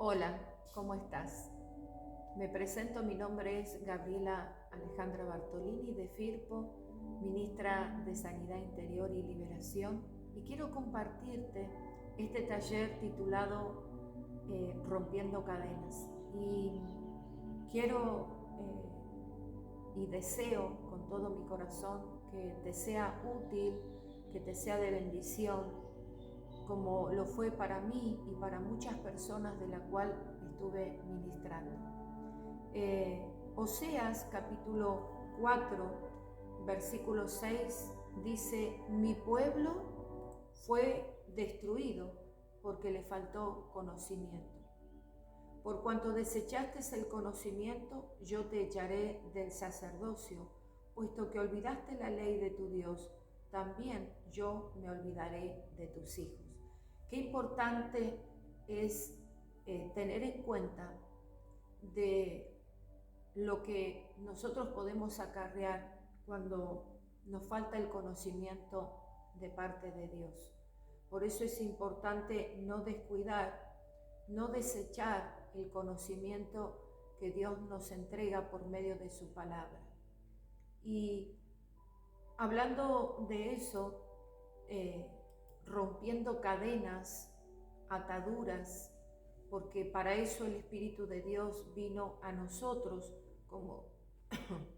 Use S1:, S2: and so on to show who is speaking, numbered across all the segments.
S1: Hola, ¿cómo estás? Me presento, mi nombre es Gabriela Alejandra Bartolini de Firpo, ministra de Sanidad Interior y Liberación, y quiero compartirte este taller titulado Rompiendo Cadenas. Y quiero y deseo con todo mi corazón que te sea útil, que te sea de bendición, como lo fue para mí y para muchas personas de la cual estuve ministrando. Oseas capítulo 4, versículo 6 dice: mi pueblo fue destruido porque le faltó conocimiento. Por cuanto desechaste el conocimiento, yo te echaré del sacerdocio, puesto que olvidaste la ley de tu Dios, también yo me olvidaré de tus hijos. Qué importante es tener en cuenta de lo que nosotros podemos acarrear cuando nos falta el conocimiento de parte de Dios. Por eso es importante no descuidar, no desechar el conocimiento que Dios nos entrega por medio de su palabra. Y hablando de eso, rompiendo cadenas, ataduras, porque para eso el Espíritu de Dios vino a nosotros, como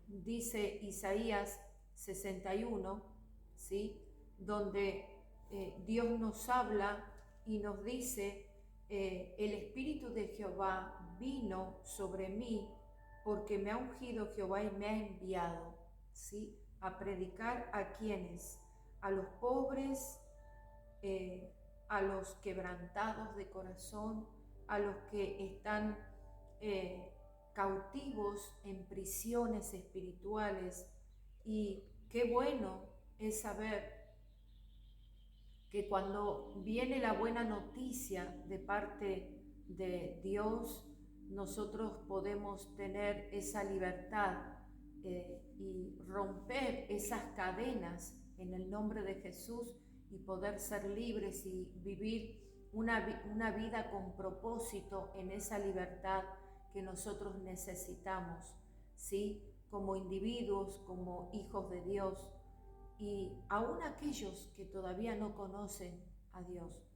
S1: dice Isaías 61, ¿sí? Donde Dios nos habla y nos dice: el Espíritu de Jehová vino sobre mí, porque me ha ungido Jehová y me ha enviado, ¿sí?, a predicar a quienes, a los pobres, a los quebrantados de corazón, a los que están cautivos en prisiones espirituales. Y qué bueno es saber que cuando viene la buena noticia de parte de Dios, nosotros podemos tener esa libertad y romper esas cadenas en el nombre de Jesús y poder ser libres y vivir una vida con propósito en esa libertad que nosotros necesitamos, ¿sí?, como individuos, como hijos de Dios. Y aún aquellos que todavía no conocen a Dios,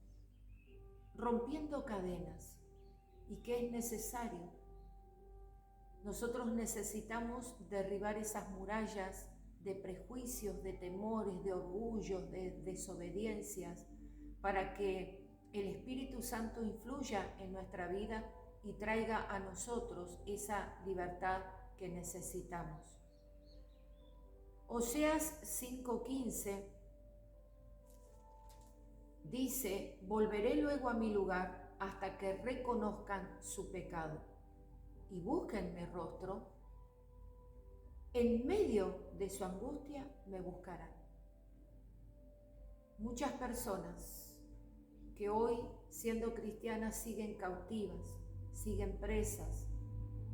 S1: rompiendo cadenas. ¿Y qué es necesario? Nosotros necesitamos derribar esas murallas de prejuicios, de temores, de orgullos, de desobediencias, para que el Espíritu Santo influya en nuestra vida y traiga a nosotros esa libertad que necesitamos. Oseas 5:15 dice: volveré luego a mi lugar hasta que reconozcan su pecado y busquen mi rostro. En medio de su angustia me buscarán. Muchas personas que hoy, siendo cristianas, siguen cautivas, siguen presas.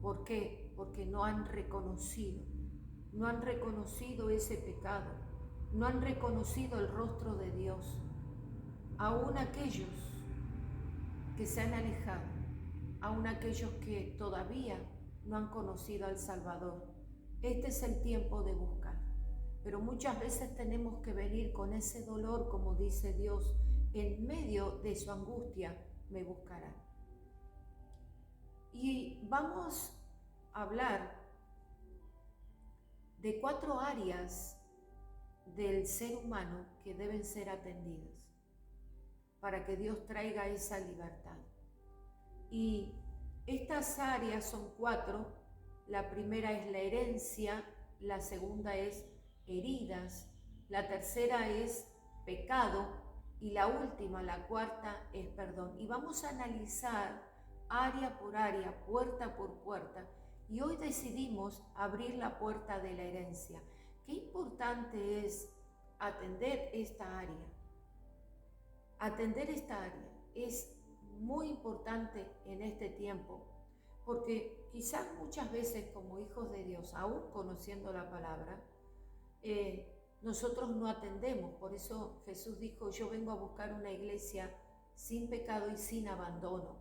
S1: ¿Por qué? Porque no han reconocido ese pecado, no han reconocido el rostro de Dios. Aún aquellos que se han alejado, aún aquellos que todavía no han conocido al Salvador, este es el tiempo de buscar. Pero muchas veces tenemos que venir con ese dolor, como dice Dios: en medio de su angustia me buscarán. Y vamos a hablar de 4 áreas del ser humano que deben ser atendidas para que Dios traiga esa libertad. Y estas áreas son 4. La primera es la herencia, la segunda es heridas, la tercera es pecado y la última, la cuarta, es perdón. Y vamos a analizar área por área, puerta por puerta, y hoy decidimos abrir la puerta de la herencia. Qué importante es atender esta área. Atender esta área es muy importante en este tiempo, porque quizás muchas veces como hijos de Dios, aún conociendo la palabra, nosotros no atendemos. Por eso Jesús dijo: yo vengo a buscar una iglesia sin pecado y sin abandono.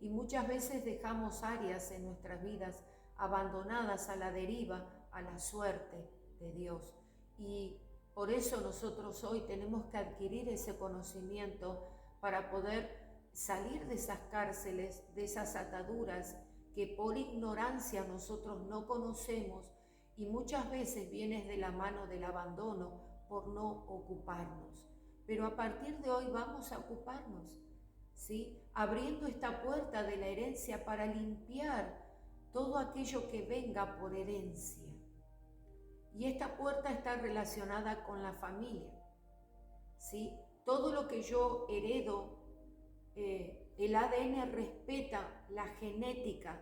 S1: y muchas veces dejamos áreas en nuestras vidas abandonadas a la deriva, a la suerte de Dios. Y por eso nosotros hoy tenemos que adquirir ese conocimiento para poder salir de esas cárceles, de esas ataduras que por ignorancia nosotros no conocemos, y muchas veces viene de la mano del abandono por no ocuparnos. Pero a partir de hoy vamos a ocuparnos, ¿sí? Abriendo esta puerta de la herencia para limpiar todo aquello que venga por herencia. Y esta puerta está relacionada con la familia, ¿sí? Todo lo que yo heredo, el ADN respeta la genética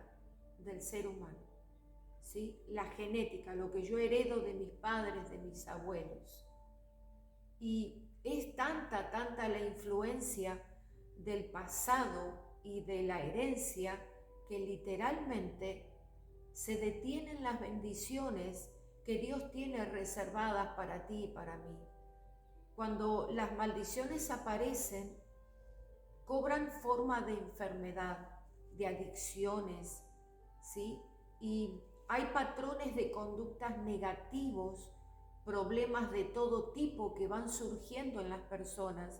S1: del ser humano, ¿sí? La genética, lo que yo heredo de mis padres, de mis abuelos. Y es tanta la influencia del pasado y de la herencia que literalmente se detienen las bendiciones que Dios tiene reservadas para ti y para mí. Cuando las maldiciones aparecen, cobran forma de enfermedad, de adicciones, ¿sí? Y hay patrones de conductas negativos, problemas de todo tipo que van surgiendo en las personas.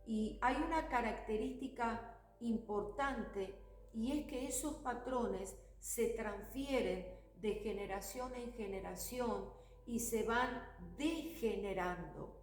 S1: Y hay una característica importante, y es que esos patrones se transfieren de generación en generación y se van degenerando,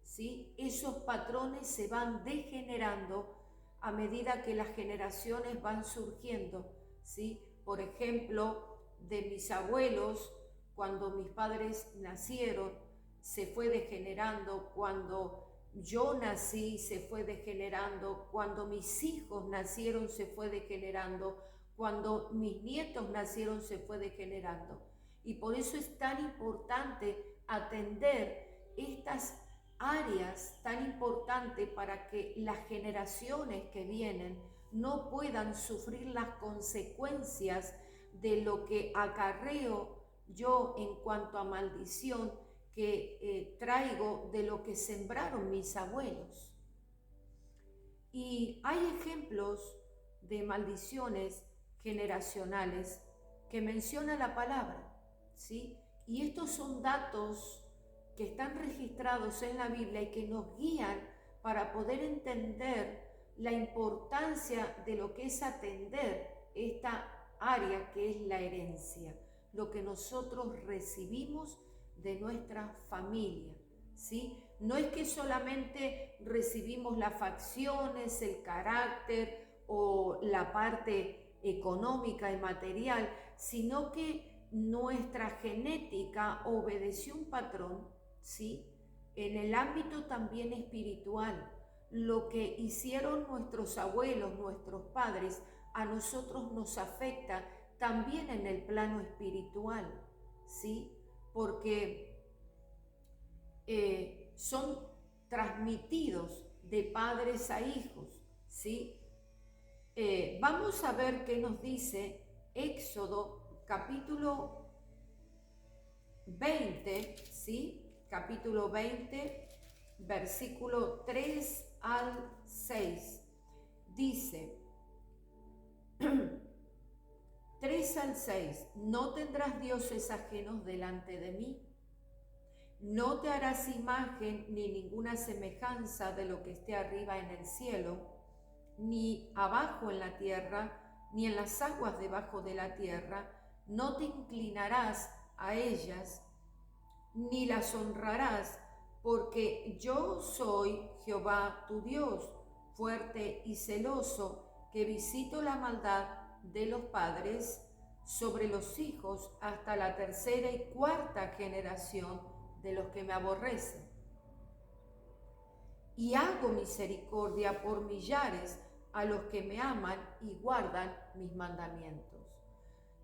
S1: ¿sí? Esos patrones se van degenerando a medida que las generaciones van surgiendo, ¿sí? Por ejemplo, de mis abuelos, cuando mis padres nacieron, se fue degenerando. Cuando yo nací, se fue degenerando. Cuando mis hijos nacieron, se fue degenerando. Cuando mis nietos nacieron, se fue degenerando. Y por eso es tan importante atender estas áreas tan importantes para que las generaciones que vienen no puedan sufrir las consecuencias de lo que acarreo yo en cuanto a maldición que traigo de lo que sembraron mis abuelos. Y hay ejemplos de maldiciones generacionales que menciona la palabra, ¿sí? Y estos son datos que están registrados en la Biblia y que nos guían para poder entender la importancia de lo que es atender esta área que es la herencia, lo que nosotros recibimos de nuestra familia, ¿sí? No es que solamente recibimos las facciones, el carácter o la parte económica y material, sino que nuestra genética obedeció un patrón, ¿sí? En el ámbito también espiritual, lo que hicieron nuestros abuelos, nuestros padres, a nosotros nos afecta también en el plano espiritual, ¿sí? Porque son transmitidos de padres a hijos, ¿sí? Vamos a ver qué nos dice Éxodo capítulo 20, ¿sí? Capítulo 20, versículo 3 al 6. Dice, 3 al 6, no tendrás dioses ajenos delante de mí, no te harás imagen ni ninguna semejanza de lo que esté arriba en el cielo, ni abajo en la tierra, ni en las aguas debajo de la tierra, no te inclinarás a ellas, ni las honrarás, porque yo soy Jehová tu Dios, fuerte y celoso, que visito la maldad de los padres sobre los hijos hasta la tercera y cuarta generación de los que me aborrecen. Y hago misericordia por millares a los que me aman y guardan mis mandamientos.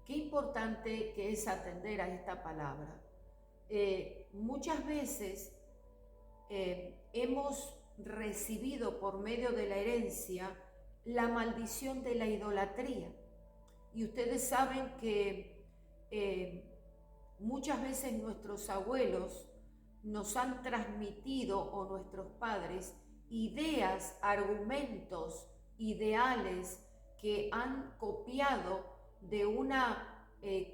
S1: Qué importante que es atender a esta palabra. Muchas veces hemos recibido por medio de la herencia la maldición de la idolatría. Y ustedes saben que muchas veces nuestros abuelos nos han transmitido, o nuestros padres, ideas, argumentos, ideales que han copiado de una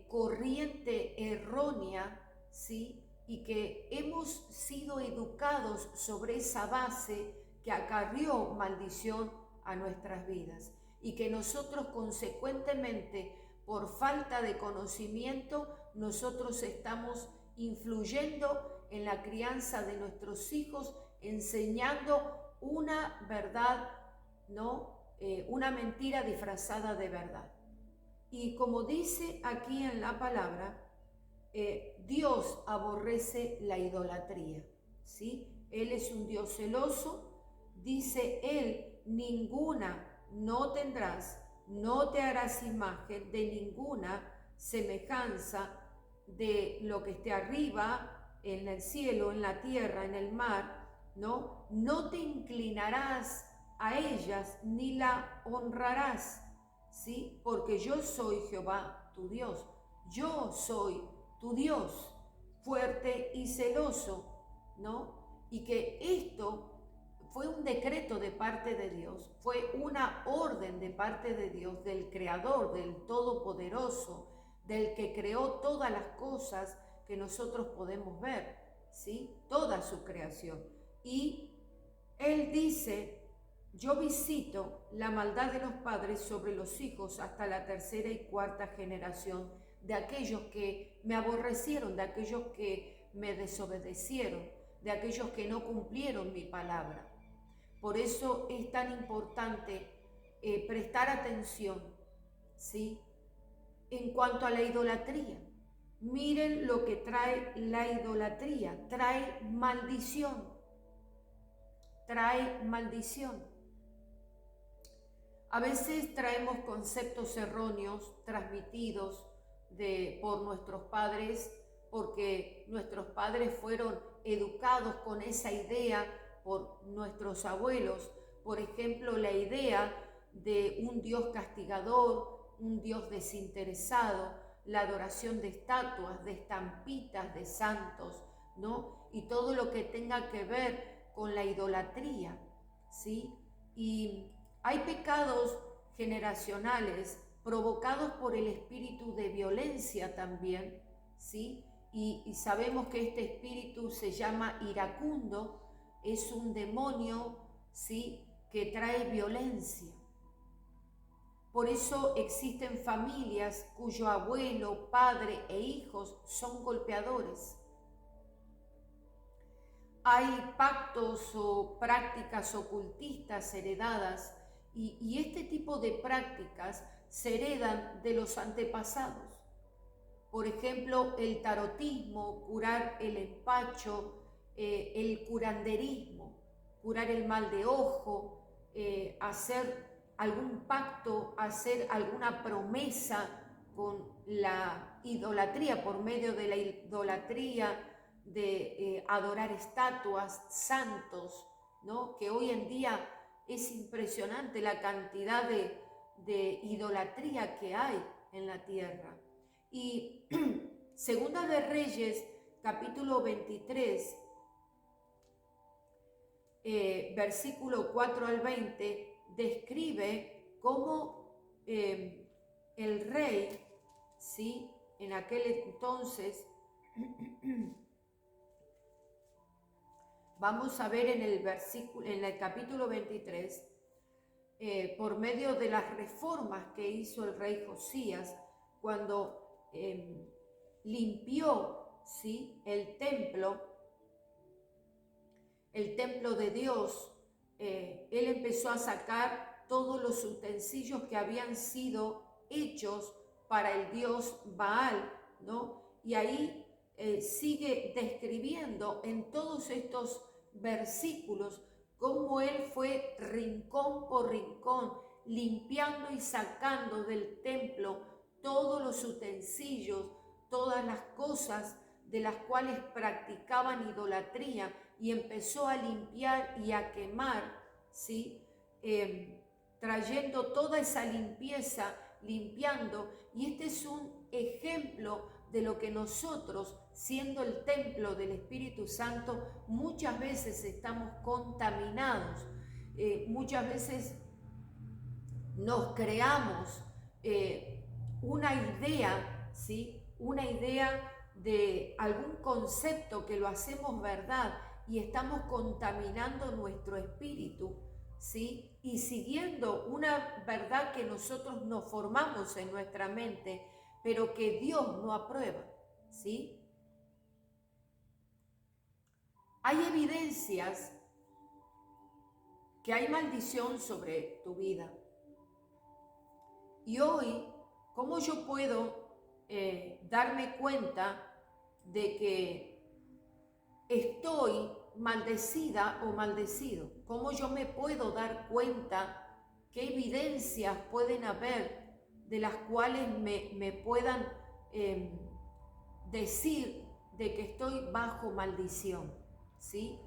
S1: corriente errónea, ¿sí? Y que hemos sido educados sobre esa base que acarrió maldición a nuestras vidas y que nosotros consecuentemente, por falta de conocimiento, nosotros estamos influyendo en la crianza de nuestros hijos, enseñando una verdad, ¿no? Una mentira disfrazada de verdad. Y como dice aquí en la palabra, Dios aborrece la idolatría, ¿sí? Él es un Dios celoso, dice Él, no tendrás, no te harás imagen de ninguna semejanza de lo que esté arriba, en el cielo, en la tierra, en el mar, ¿no? No te inclinarás a ellas ni la honrarás, ¿sí? Porque yo soy Jehová tu Dios, yo soy tu Dios, fuerte y celoso, ¿no? Y que esto fue un decreto de parte de Dios, fue una orden de parte de Dios, del Creador, del Todopoderoso, del que creó todas las cosas que nosotros podemos ver, ¿sí? Toda su creación. Y Él dice: yo visito la maldad de los padres sobre los hijos hasta la tercera y cuarta generación de aquellos que me aborrecieron, de aquellos que me desobedecieron, de aquellos que no cumplieron mi palabra. Por eso es tan importante prestar atención, ¿sí? En cuanto a la idolatría, miren lo que trae la idolatría: trae maldición, trae maldición. A veces traemos conceptos erróneos transmitidos por nuestros padres, porque nuestros padres fueron educados con esa idea por nuestros abuelos. Por ejemplo, la idea de un Dios castigador, un Dios desinteresado, la adoración de estatuas, de estampitas de santos, ¿no? Y todo lo que tenga que ver con la idolatría, ¿sí? Y hay pecados generacionales provocados por el espíritu de violencia también, ¿sí? Y sabemos que este espíritu se llama iracundo, es un demonio, ¿sí?, que trae violencia. Por eso existen familias cuyo abuelo, padre e hijos son golpeadores. Hay pactos o prácticas ocultistas heredadas y este tipo de prácticas se heredan de los antepasados. Por ejemplo, el tarotismo, curar el empacho, el curanderismo, curar el mal de ojo, hacer algún pacto, hacer alguna promesa con la idolatría, por medio de la idolatría, de adorar estatuas, santos, ¿no? Que hoy en día es impresionante la cantidad de idolatría que hay en la tierra. Y Segunda de Reyes, capítulo 23, versículo 4 al 20, describe cómo el rey, ¿sí?, en aquel entonces, vamos a ver en el capítulo 23, por medio de las reformas que hizo el rey Josías, cuando limpió, ¿sí?, el templo de Dios, él empezó a sacar todos los utensilios que habían sido hechos para el dios Baal, ¿no? Y ahí sigue describiendo en todos estos versículos cómo él fue rincón por rincón, limpiando y sacando del templo todos los utensilios, todas las cosas de las cuales practicaban idolatría, y empezó a limpiar y a quemar, ¿sí? Trayendo toda esa limpieza, limpiando. Y este es un ejemplo de lo que nosotros, siendo el templo del Espíritu Santo, muchas veces estamos contaminados, muchas veces nos creamos una idea, ¿sí? Una idea de algún concepto que lo hacemos verdad y estamos contaminando nuestro espíritu, ¿sí? Y siguiendo una verdad que nosotros nos formamos en nuestra mente, pero que Dios no aprueba, ¿sí? Hay evidencias que hay maldición sobre tu vida. Y hoy, ¿cómo yo puedo darme cuenta de que estoy maldecida o maldecido? ¿Cómo yo me puedo dar cuenta qué evidencias pueden haber de las cuales me puedan decir de que estoy bajo maldición? ¿Sí?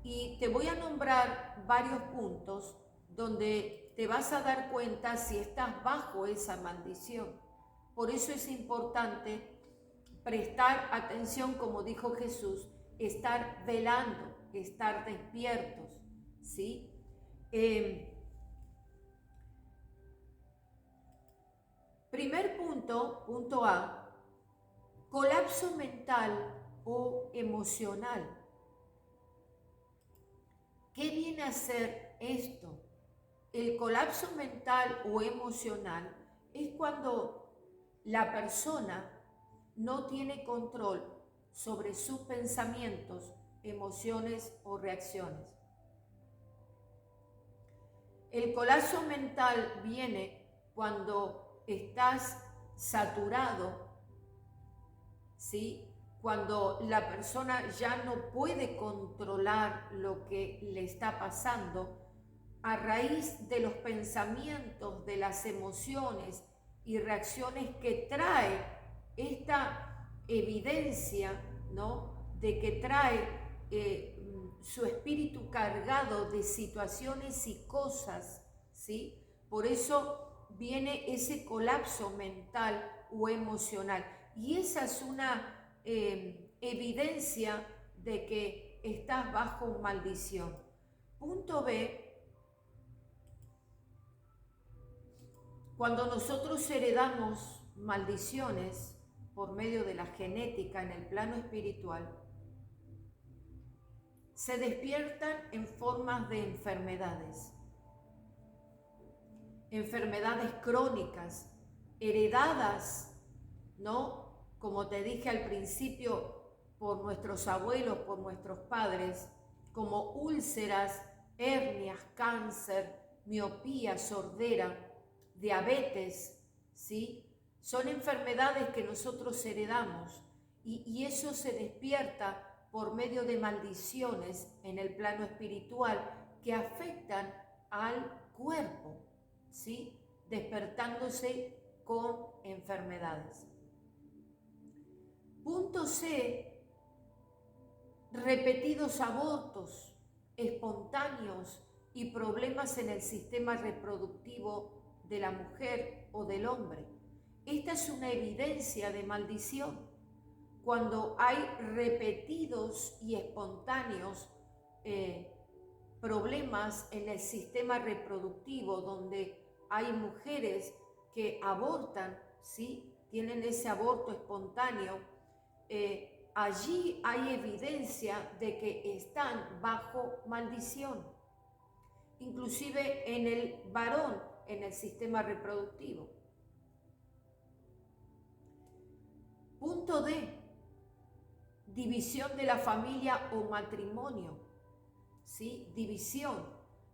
S1: Y te voy a nombrar varios puntos donde te vas a dar cuenta si estás bajo esa maldición. Por eso es importante prestar atención, como dijo Jesús, estar velando, estar despiertos, ¿sí? Primer punto, punto A, colapso mental o emocional. ¿Qué viene a ser esto? El colapso mental o emocional es cuando la persona no tiene control sobre sus pensamientos, emociones o reacciones. El colapso mental viene cuando estás saturado, ¿sí? Cuando la persona ya no puede controlar lo que le está pasando a raíz de los pensamientos, de las emociones y reacciones que trae esta evidencia, ¿no? De que trae su espíritu cargado de situaciones y cosas, ¿sí? Por eso viene ese colapso mental o emocional. Y esa es una evidencia de que estás bajo maldición. Punto B. Cuando nosotros heredamos maldiciones por medio de la genética en el plano espiritual, se despiertan en formas de enfermedades. Enfermedades crónicas, heredadas, ¿no? Como te dije al principio, por nuestros abuelos, por nuestros padres, como úlceras, hernias, cáncer, miopía, sordera, diabetes, ¿sí? Son enfermedades que nosotros heredamos y eso se despierta por medio de maldiciones en el plano espiritual que afectan al cuerpo, ¿sí? Despertándose con enfermedades. Punto C, repetidos abortos espontáneos y problemas en el sistema reproductivo de la mujer o del hombre. Esta es una evidencia de maldición. Cuando hay repetidos y espontáneos problemas en el sistema reproductivo, donde hay mujeres que abortan, ¿sí? Tienen ese aborto espontáneo, allí hay evidencia de que están bajo maldición. Inclusive en el varón, en el sistema reproductivo. Punto D, división de la familia o matrimonio, ¿sí? División.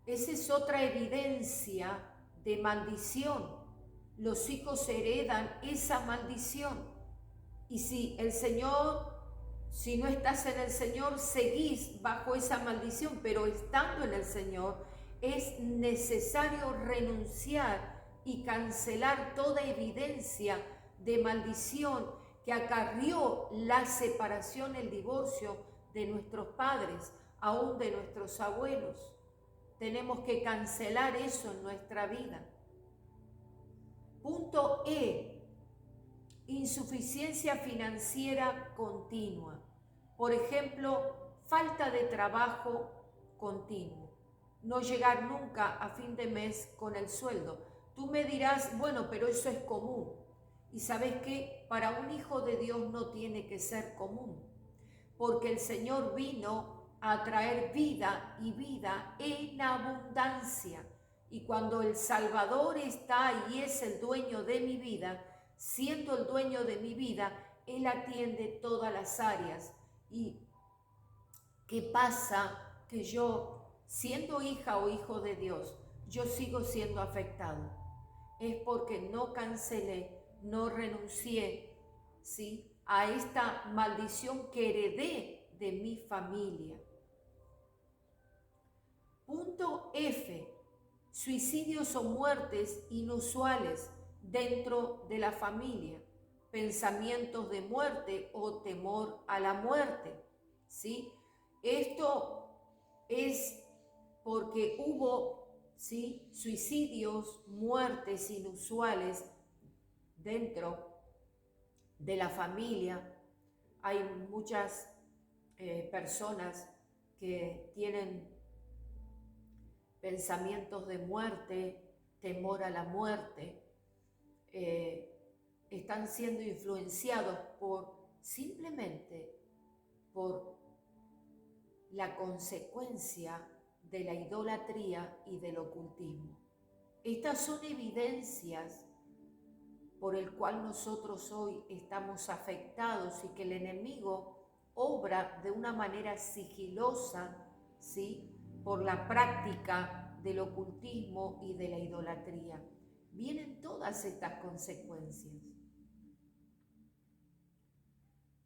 S1: Esa es otra evidencia de maldición. Los hijos heredan esa maldición. Y si no estás en el Señor, seguís bajo esa maldición, pero estando en el Señor, es necesario renunciar y cancelar toda evidencia de maldición que acarrió la separación, el divorcio de nuestros padres, aún de nuestros abuelos. Tenemos que cancelar eso en nuestra vida. Punto E, insuficiencia financiera continua. Por ejemplo, falta de trabajo continuo. No llegar nunca a fin de mes con el sueldo. Tú me dirás, bueno, pero eso es común. Y sabes que para un hijo de Dios no tiene que ser común, porque el Señor vino a traer vida y vida en abundancia. Y cuando el Salvador está y es el dueño de mi vida, siendo el dueño de mi vida, Él atiende todas las áreas. ¿Y qué pasa? Que yo, siendo hija o hijo de Dios, yo sigo siendo afectado. Es porque no cancelé, no renuncié, ¿sí?, a esta maldición que heredé de mi familia. Punto F. Suicidios o muertes inusuales dentro de la familia. Pensamientos de muerte o temor a la muerte, ¿sí? Esto es porque hubo, ¿sí?, suicidios, muertes inusuales dentro de la familia. Hay muchas personas que tienen pensamientos de muerte, temor a la muerte, están siendo influenciados simplemente por la consecuencia de la idolatría y del ocultismo. Estas son evidencias por el cual nosotros hoy estamos afectados y que el enemigo obra de una manera sigilosa, ¿sí?, por la práctica del ocultismo y de la idolatría. Vienen todas estas consecuencias.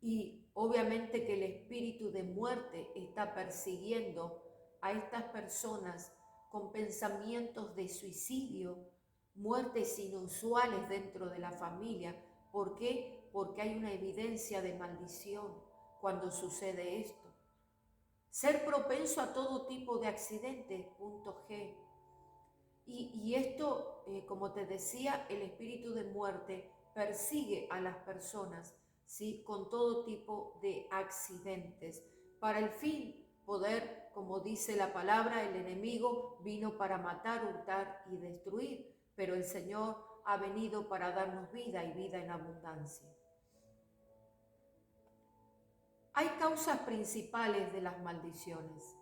S1: Y obviamente que el espíritu de muerte está persiguiendo a estas personas con pensamientos de suicidio, muertes inusuales dentro de la familia. ¿Por qué? Porque hay una evidencia de maldición cuando sucede esto. Ser propenso a todo tipo de accidentes, punto G. Y esto, como te decía, el espíritu de muerte persigue a las personas, ¿sí?, con todo tipo de accidentes, para el fin poder, como dice la palabra, el enemigo vino para matar, hurtar y destruir, pero el Señor ha venido para darnos vida y vida en abundancia. Hay causas principales de las maldiciones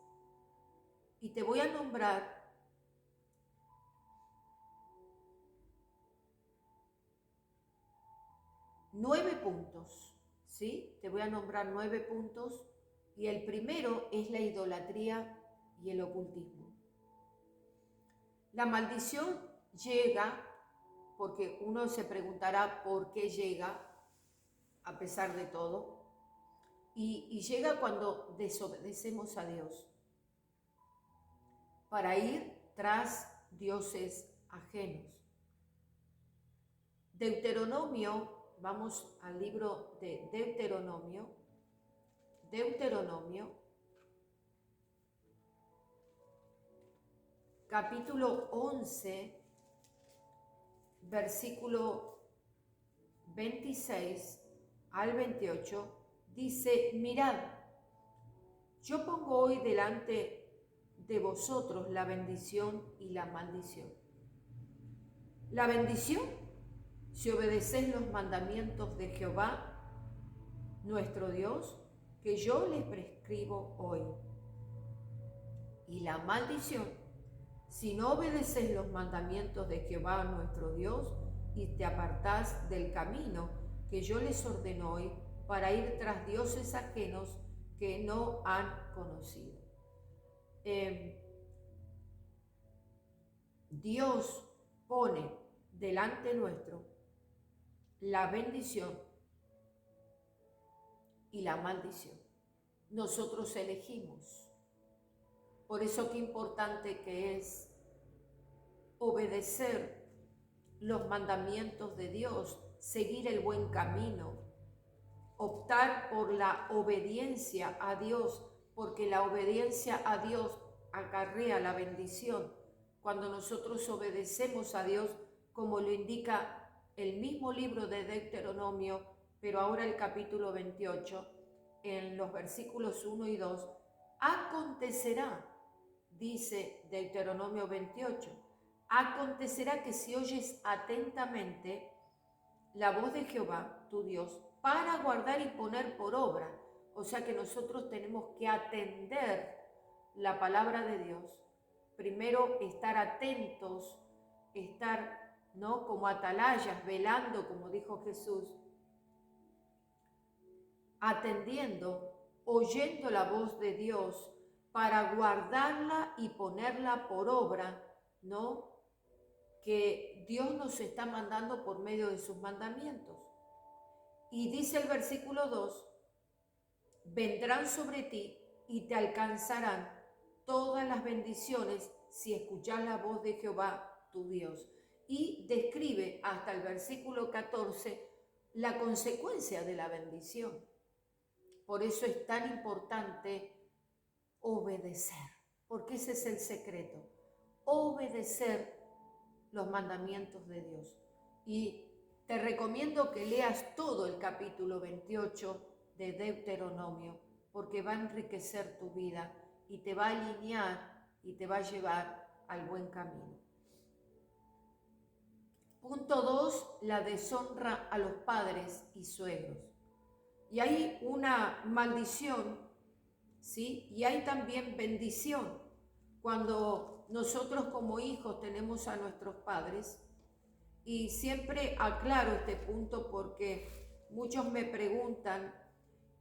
S1: y te voy a nombrar 9 puntos, ¿sí? Te voy a nombrar 9 puntos y el primero es la idolatría y el ocultismo. La maldición llega porque uno se preguntará por qué llega a pesar de todo, y llega cuando desobedecemos a Dios para ir tras dioses ajenos. Deuteronomio, vamos al libro de Deuteronomio, capítulo 11, versículo 26 al 28, dice: mirad, yo pongo hoy delante de vosotros la bendición y la maldición. La bendición, si obedecéis los mandamientos de Jehová, nuestro Dios, que yo les prescribo hoy. Y la maldición, si no obedecéis los mandamientos de Jehová, nuestro Dios, y te apartás del camino que yo les ordeno hoy, para ir tras dioses ajenos que no han conocido. Dios pone delante nuestro la bendición y la maldición. Nosotros elegimos. Por eso qué importante que es obedecer los mandamientos de Dios, seguir el buen camino, optar por la obediencia a Dios, porque la obediencia a Dios acarrea la bendición. Cuando nosotros obedecemos a Dios, como lo indica el mismo libro de Deuteronomio, pero ahora el capítulo 28, en los versículos 1 y 2, acontecerá, dice Deuteronomio 28, acontecerá que si oyes atentamente la voz de Jehová, tu Dios, para guardar y poner por obra, o sea que nosotros tenemos que atender la palabra de Dios, primero estar atentos, estar, ¿no?, como atalayas, velando, como dijo Jesús, atendiendo, oyendo la voz de Dios para guardarla y ponerla por obra, ¿no?, que Dios nos está mandando por medio de sus mandamientos. Y dice el versículo 2, vendrán sobre ti y te alcanzarán todas las bendiciones si escuchas la voz de Jehová tu Dios. Y describe hasta el versículo 14 la consecuencia de la bendición. Por eso es tan importante obedecer, porque ese es el secreto, obedecer los mandamientos de Dios. Y te recomiendo que leas todo el capítulo 28 de Deuteronomio, porque va a enriquecer tu vida y te va a alinear y te va a llevar al buen camino. Punto 2, la deshonra a los padres y suegros. Y hay una maldición, ¿sí? Y hay también bendición. Cuando nosotros como hijos tenemos a nuestros padres, y siempre aclaro este punto porque muchos me preguntan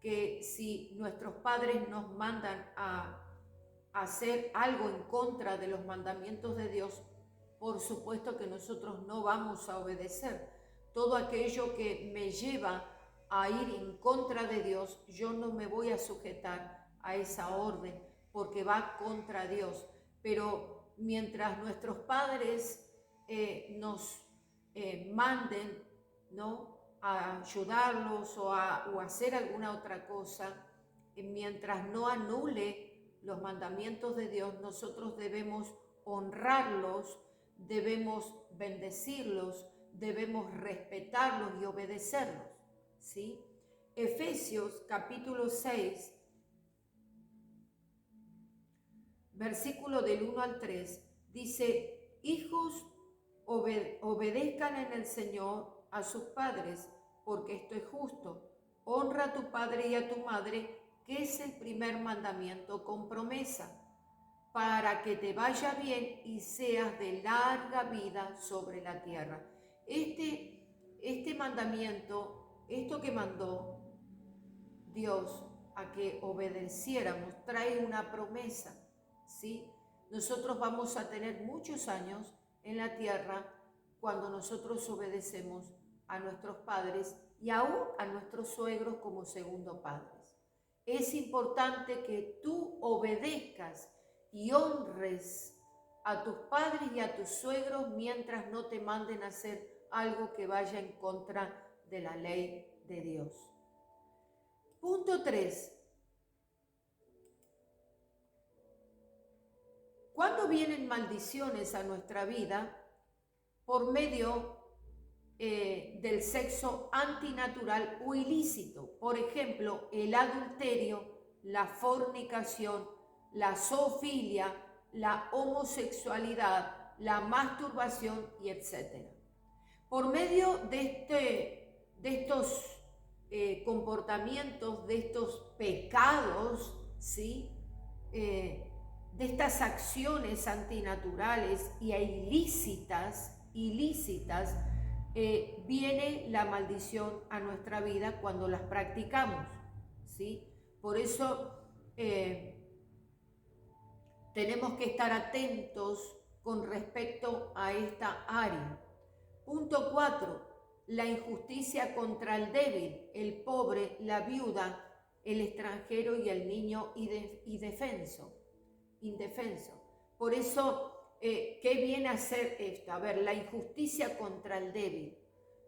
S1: que si nuestros padres nos mandan a hacer algo en contra de los mandamientos de Dios, por supuesto que nosotros no vamos a obedecer. Todo aquello que me lleva a ir en contra de Dios, yo no me voy a sujetar a esa orden porque va contra Dios. Pero mientras nuestros padres nos manden, ¿no?, a ayudarlos o a hacer alguna otra cosa, mientras no anule los mandamientos de Dios, nosotros debemos honrarlos, debemos bendecirlos, debemos respetarlos y obedecerlos, ¿sí? Efesios capítulo 6, versículo del 1 al 3, dice: hijos, obedezcan en el Señor a sus padres, porque esto es justo. Honra a tu padre y a tu madre, que es el primer mandamiento con promesa, para que te vaya bien y seas de larga vida sobre la tierra. Este mandamiento, esto que mandó Dios a que obedeciéramos, trae una promesa, ¿sí? Nosotros vamos a tener muchos años en la tierra cuando nosotros obedecemos a nuestros padres y aún a nuestros suegros como segundo padres. Es importante que tú obedezcas y honres a tus padres y a tus suegros mientras no te manden a hacer algo que vaya en contra de la ley de Dios. Punto 3. Cuando vienen maldiciones a nuestra vida por medio del sexo antinatural o ilícito, por ejemplo, el adulterio, la fornicación, la zoofilia, la homosexualidad, la masturbación y etc. Por medio de estos comportamientos, de estos pecados, ¿sí?, de estas acciones antinaturales y ilícitas, viene la maldición a nuestra vida cuando las practicamos, ¿sí? Por eso tenemos que estar atentos con respecto a esta área. Punto 4. La injusticia contra el débil, el pobre, la viuda, el extranjero y el niño indefenso. Por eso, ¿qué viene a ser esto? A ver, la injusticia contra el débil.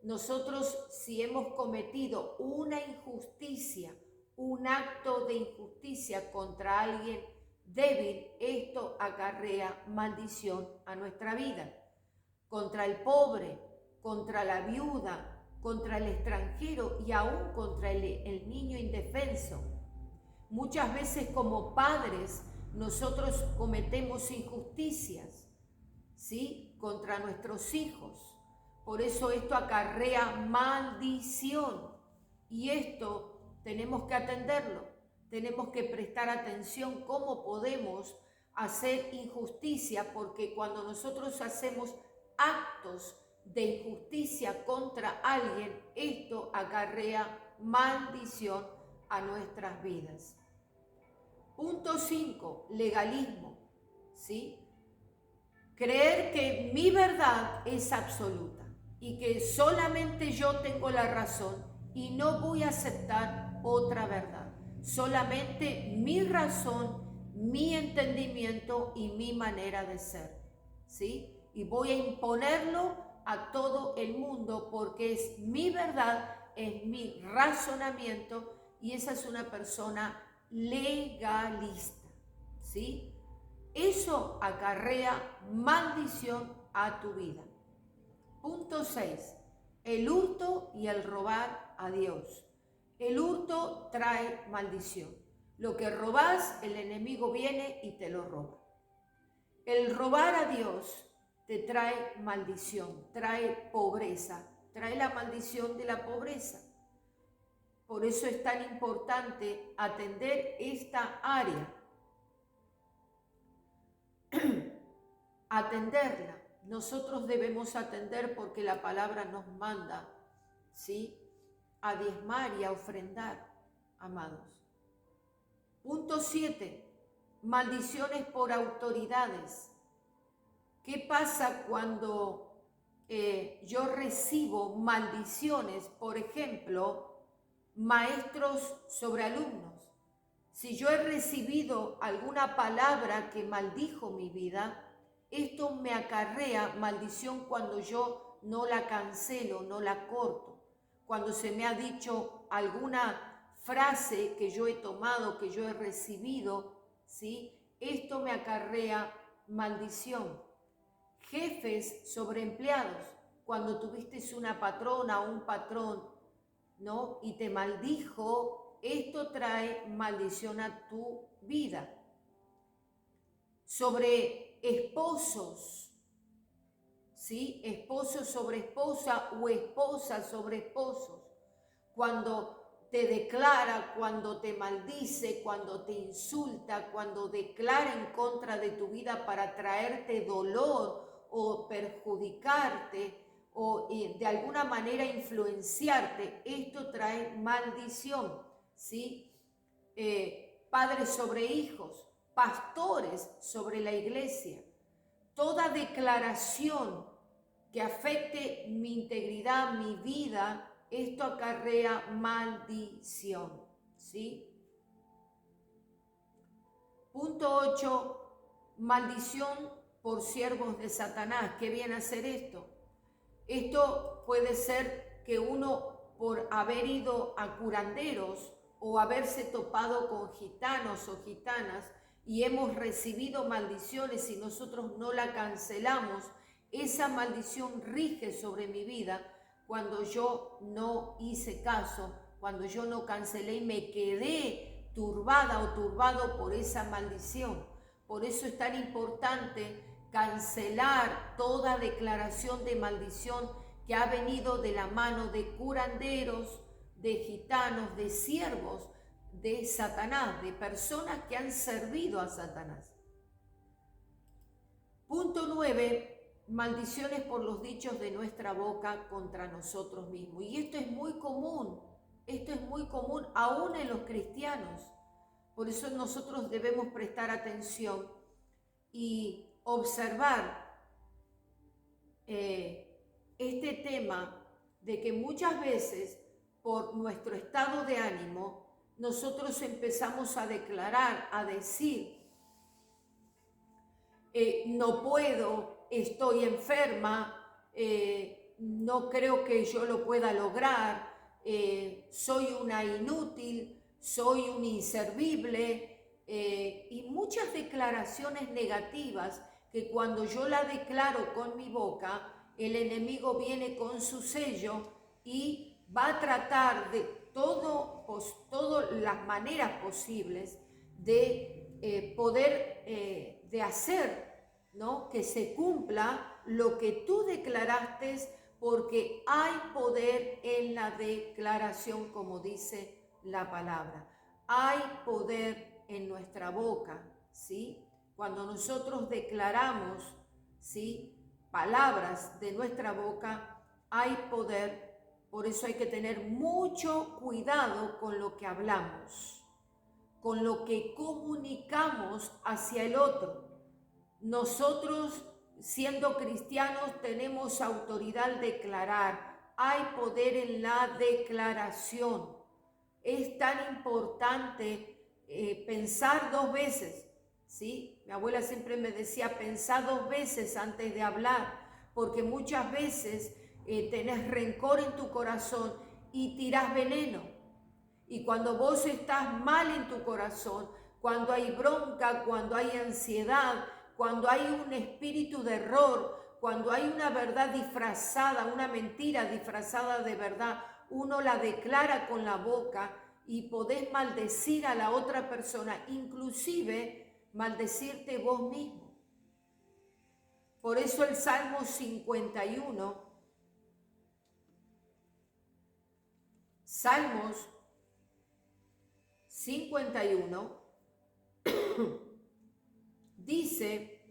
S1: Nosotros, si hemos cometido una injusticia, un acto de injusticia contra alguien débil, esto acarrea maldición a nuestra vida. Contra el pobre, contra la viuda, contra el extranjero y aún contra el niño indefenso. Muchas veces como padres nosotros cometemos injusticias, ¿sí?, contra nuestros hijos. Por eso esto acarrea maldición. Y esto tenemos que atenderlo. Tenemos que prestar atención cómo podemos hacer injusticia, porque cuando nosotros hacemos actos de injusticia contra alguien, esto acarrea maldición a nuestras vidas. Punto 5, legalismo, ¿sí? Creer que mi verdad es absoluta y que solamente yo tengo la razón y no voy a aceptar otra verdad. Solamente mi razón, mi entendimiento y mi manera de ser, ¿sí? Y voy a imponerlo a todo el mundo porque es mi verdad, es mi razonamiento, y esa es una persona legalista, ¿sí? Eso acarrea maldición a tu vida. Punto 6. El hurto y el robar a Dios. El hurto trae maldición. Lo que robas, el enemigo viene y te lo roba. El robar a Dios te trae maldición, trae pobreza, trae la maldición de la pobreza. Por eso es tan importante atender esta área. Atenderla. Nosotros debemos atender porque la palabra nos manda, ¿sí?, a diezmar y a ofrendar, amados. Punto 7. Maldiciones por autoridades. ¿Qué pasa cuando yo recibo maldiciones? Por ejemplo, maestros sobre alumnos. Si yo he recibido alguna palabra que maldijo mi vida, esto me acarrea maldición cuando yo no la cancelo, no la corto. Cuando se me ha dicho alguna frase que yo he tomado, que yo he recibido, ¿sí? Esto me acarrea maldición. Jefes sobre empleados. Cuando tuviste una patrona o un patrón, ¿no?, y te maldijo, esto trae maldición a tu vida. Sobre esposos, ¿sí? Esposos sobre esposa o esposa sobre esposos. Cuando te declara, cuando te maldice, cuando te insulta, cuando declara en contra de tu vida para traerte dolor o perjudicarte o de alguna manera influenciarte, esto trae maldición, ¿sí? Padres sobre hijos, pastores sobre la iglesia. Toda declaración que afecte mi integridad, mi vida, esto acarrea maldición, ¿sí? Punto 8, maldición por siervos de Satanás. ¿Qué viene a hacer esto? Esto puede ser que uno, por haber ido a curanderos o haberse topado con gitanos o gitanas y hemos recibido maldiciones y nosotros no la cancelamos, esa maldición rige sobre mi vida cuando yo no hice caso, cuando yo no cancelé y me quedé turbada o turbado por esa maldición. Por eso es tan importante cancelar toda declaración de maldición que ha venido de la mano de curanderos, de gitanos, de siervos de Satanás, de personas que han servido a Satanás. Punto 9, maldiciones por los dichos de nuestra boca contra nosotros mismos. Y esto es muy común aún en los cristianos. Por eso nosotros debemos prestar atención y observar este tema de que muchas veces por nuestro estado de ánimo nosotros empezamos a declarar, a decir, no puedo, estoy enferma, no creo que yo lo pueda lograr, soy una inútil, soy un inservible, y muchas declaraciones negativas que cuando yo la declaro con mi boca, el enemigo viene con su sello y va a tratar de todas las maneras posibles de poder de hacer, ¿no?, que se cumpla lo que tú declaraste, porque hay poder en la declaración, como dice la palabra. Hay poder en nuestra boca, ¿sí? Cuando nosotros declaramos, ¿sí?, palabras de nuestra boca, hay poder. Por eso hay que tener mucho cuidado con lo que hablamos, con lo que comunicamos hacia el otro. Nosotros, siendo cristianos, tenemos autoridad al declarar. Hay poder en la declaración. Es tan importante pensar 2 veces, ¿sí? Mi abuela siempre me decía, pensá 2 veces antes de hablar, porque muchas veces tenés rencor en tu corazón y tirás veneno. Y cuando vos estás mal en tu corazón, cuando hay bronca, cuando hay ansiedad, cuando hay un espíritu de error, cuando hay una verdad disfrazada, una mentira disfrazada de verdad, uno la declara con la boca y podés maldecir a la otra persona, inclusive maldecirte vos mismo. Por eso el Salmo 51, Salmos 51, dice,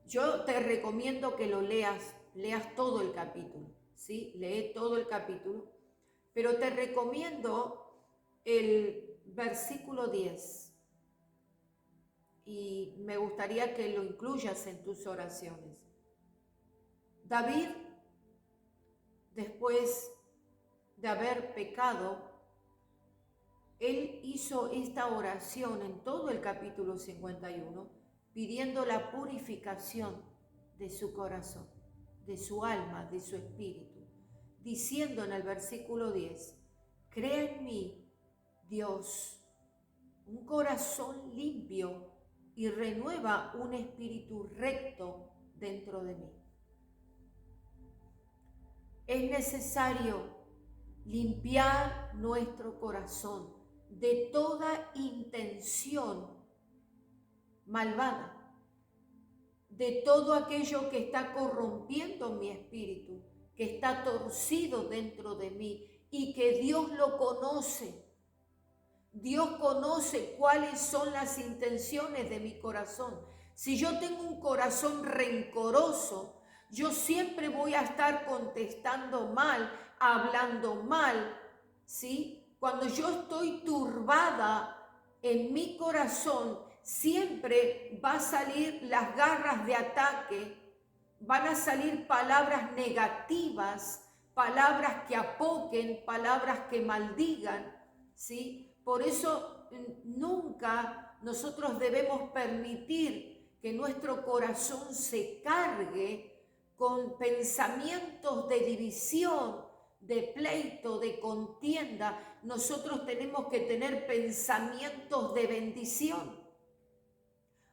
S1: yo te recomiendo que lo leas todo el capítulo, ¿sí? Lee todo el capítulo, pero te recomiendo el versículo 10 y me gustaría que lo incluyas en tus oraciones. David, después de haber pecado, él hizo esta oración en todo el capítulo 51, pidiendo la purificación de su corazón, de su alma, de su espíritu, diciendo en el versículo 10, crea en mí, Dios, un corazón limpio y renueva un espíritu recto dentro de mí. Es necesario limpiar nuestro corazón de toda intención malvada, de todo aquello que está corrompiendo mi espíritu, que está torcido dentro de mí y que Dios lo conoce. Dios conoce cuáles son las intenciones de mi corazón. Si yo tengo un corazón rencoroso, yo siempre voy a estar contestando mal, hablando mal, ¿sí? Cuando yo estoy turbada en mi corazón, siempre va a salir las garras de ataque, van a salir palabras negativas, palabras que apoquen, palabras que maldigan, ¿sí? Por eso nunca nosotros debemos permitir que nuestro corazón se cargue con pensamientos de división, de pleito, de contienda. Nosotros tenemos que tener pensamientos de bendición,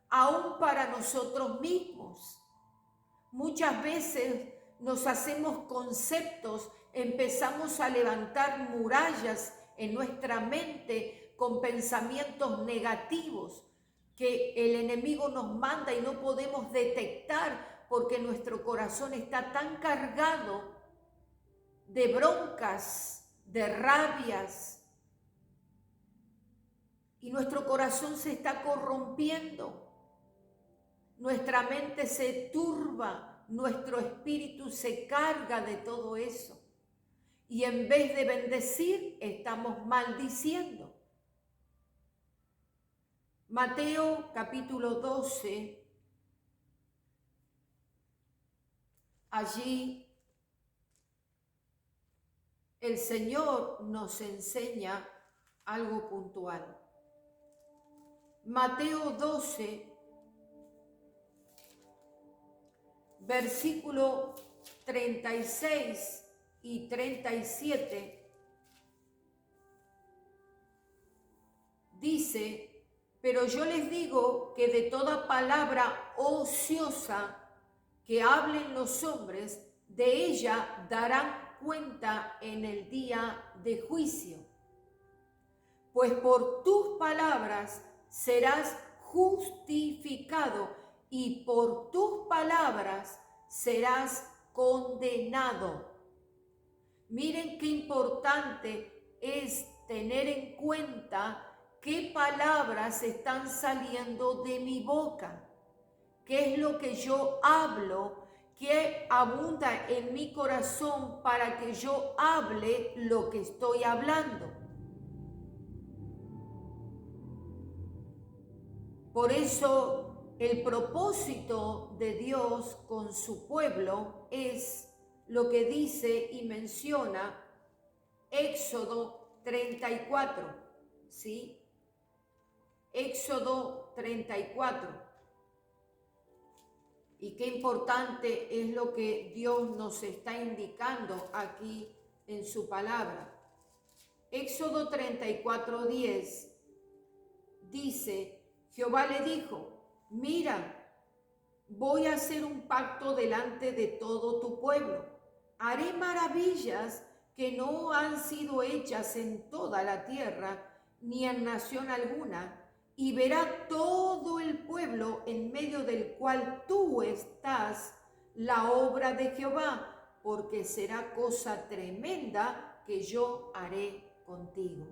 S1: aún para nosotros mismos. Muchas veces nos hacemos conceptos, empezamos a levantar murallas en nuestra mente con pensamientos negativos que el enemigo nos manda y no podemos detectar porque nuestro corazón está tan cargado de broncas, de rabias, y nuestro corazón se está corrompiendo, nuestra mente se turba, nuestro espíritu se carga de todo eso. Y en vez de bendecir, estamos maldiciendo. Mateo capítulo 12, allí el Señor nos enseña algo puntual. Mateo 12, versículo 36 y 37, dice, pero yo les digo que de toda palabra ociosa que hablen los hombres, de ella darán cuenta en el día de juicio. Pues por tus palabras serás justificado y por tus palabras serás condenado. Miren qué importante es tener en cuenta qué palabras están saliendo de mi boca, qué es lo que yo hablo, qué abunda en mi corazón para que yo hable lo que estoy hablando. Por eso el propósito de Dios con su pueblo es lo que dice y menciona Éxodo 34, ¿sí? Éxodo 34. Y qué importante es lo que Dios nos está indicando aquí en su palabra. Éxodo 34:10 dice, Jehová le dijo, mira, voy a hacer un pacto delante de todo tu pueblo. Haré maravillas que no han sido hechas en toda la tierra, ni en nación alguna, y verá todo el pueblo en medio del cual tú estás la obra de Jehová, porque será cosa tremenda que yo haré contigo.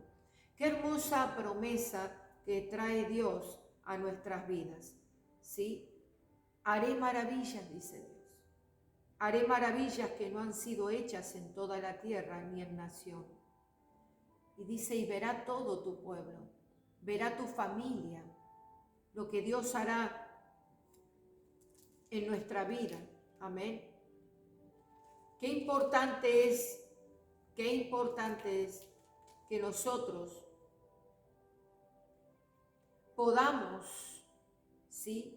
S1: Qué hermosa promesa que trae Dios a nuestras vidas, ¿sí? Haré maravillas, dice Dios. Haré maravillas que no han sido hechas en toda la tierra ni en nación. Y dice, y verá todo tu pueblo, verá tu familia, lo que Dios hará en nuestra vida. Amén. Qué importante es que nosotros podamos, ¿sí?,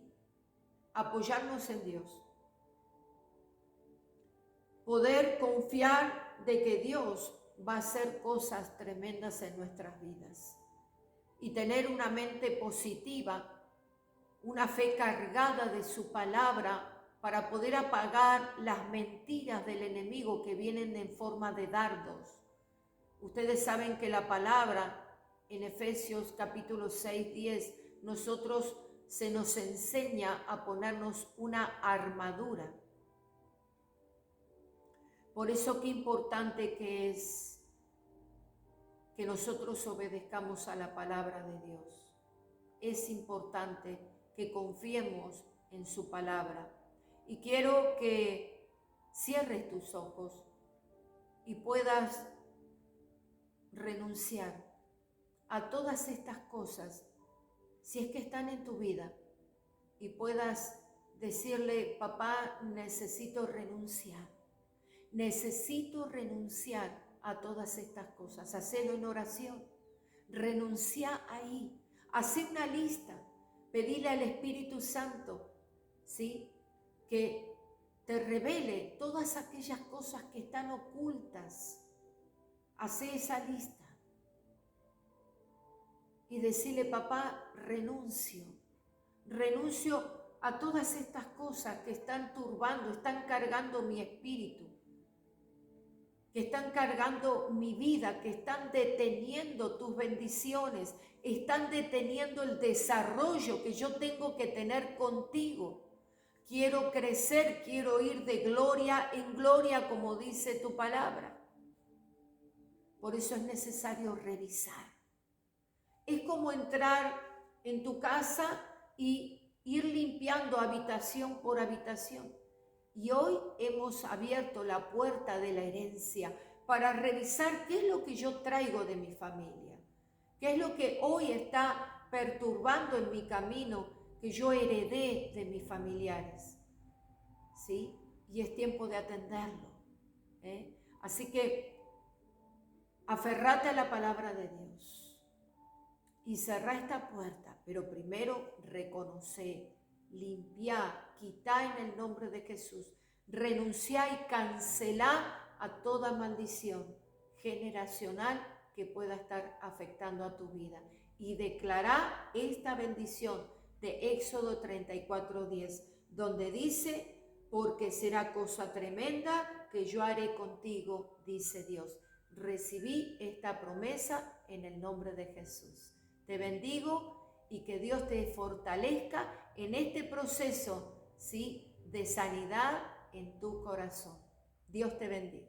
S1: apoyarnos en Dios, poder confiar de que Dios va a hacer cosas tremendas en nuestras vidas y tener una mente positiva, una fe cargada de su palabra para poder apagar las mentiras del enemigo que vienen en forma de dardos. Ustedes saben que la palabra en Efesios capítulo 6:10, nosotros se nos enseña a ponernos una armadura. Por eso qué importante que es que nosotros obedezcamos a la palabra de Dios. Es importante que confiemos en su palabra. Y quiero que cierres tus ojos y puedas renunciar a todas estas cosas, si es que están en tu vida, y puedas decirle, papá, necesito renunciar a todas estas cosas. Hacelo en oración, renuncia ahí, hace una lista, pedile al Espíritu Santo, ¿sí?, que te revele todas aquellas cosas que están ocultas. Hace esa lista y decirle, papá, renuncio a todas estas cosas que están turbando, están cargando mi espíritu, que están cargando mi vida, que están deteniendo tus bendiciones, están deteniendo el desarrollo que yo tengo que tener contigo. Quiero crecer, quiero ir de gloria en gloria, como dice tu palabra. Por eso es necesario revisar. Es como entrar en tu casa y ir limpiando habitación por habitación. Y hoy hemos abierto la puerta de la herencia para revisar qué es lo que yo traigo de mi familia, qué es lo que hoy está perturbando en mi camino que yo heredé de mis familiares, ¿sí? Y es tiempo de atenderlo, ¿eh? Así que aferrate a la palabra de Dios y cerrá esta puerta, pero primero reconoce, limpiá, quitá en el nombre de Jesús, renunciá y cancelá a toda maldición generacional que pueda estar afectando a tu vida. Y declará esta bendición de Éxodo 34:10, donde dice, porque será cosa tremenda que yo haré contigo, dice Dios. Recibí esta promesa en el nombre de Jesús. Te bendigo y que Dios te fortalezca en este proceso, ¿sí?, de sanidad en tu corazón. Dios te bendiga.